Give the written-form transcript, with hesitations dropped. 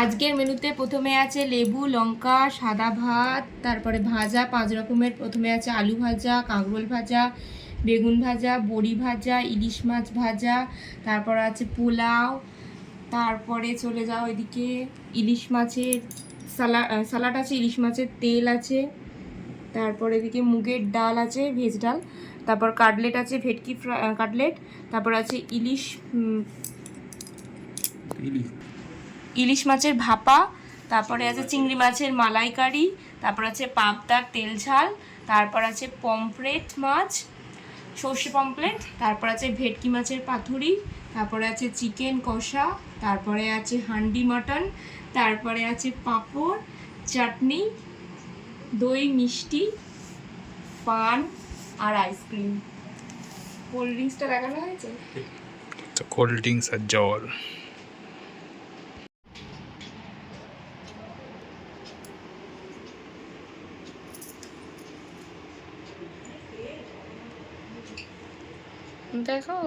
আজকের মেনুতে প্রথমে আছে লেবু লঙ্কা সাদা ভাত, তারপরে ভাজা 5 রকমের। প্রথমে আছে আলু ভাজা, কাঁকরোল ভাজা, বেগুন ভাজা, বড়ি ভাজা, ইলিশ মাছ ভাজা, তারপর আছে পোলাও, তারপরে চলে যাও এদিকে ইলিশ মাছের সালাড আছে, ইলিশ মাছের তেল আছে, তারপর এদিকে মুগের ডাল আছে, ভেজ ডাল, তারপর কাটলেট আছে, ভেটকি কাটলেট, তারপর আছে ইলিশ মাছের ভাপা, তারপরে আছে চিংড়ি মাছের মালাইকারি, তারপর আছে পাবদার তেল ঝাল, তারপর আছে পমফ্রেট মাছ, সর্ষে পমফ্রেট, তারপর আছে ভেটকি মাছের পাতুরি, তারপরে আছে চিকেন কষা, তারপরে আছে হান্ডি মাটন, তারপরে আছে পাঁপড়, চাটনি, দই মিষ্টি, পান আর আইসক্রিম। কোল্ড ড্রিঙ্কসটা দেখানো হয়েছে, কোল্ড ড্রিঙ্কস আর জল। দেখো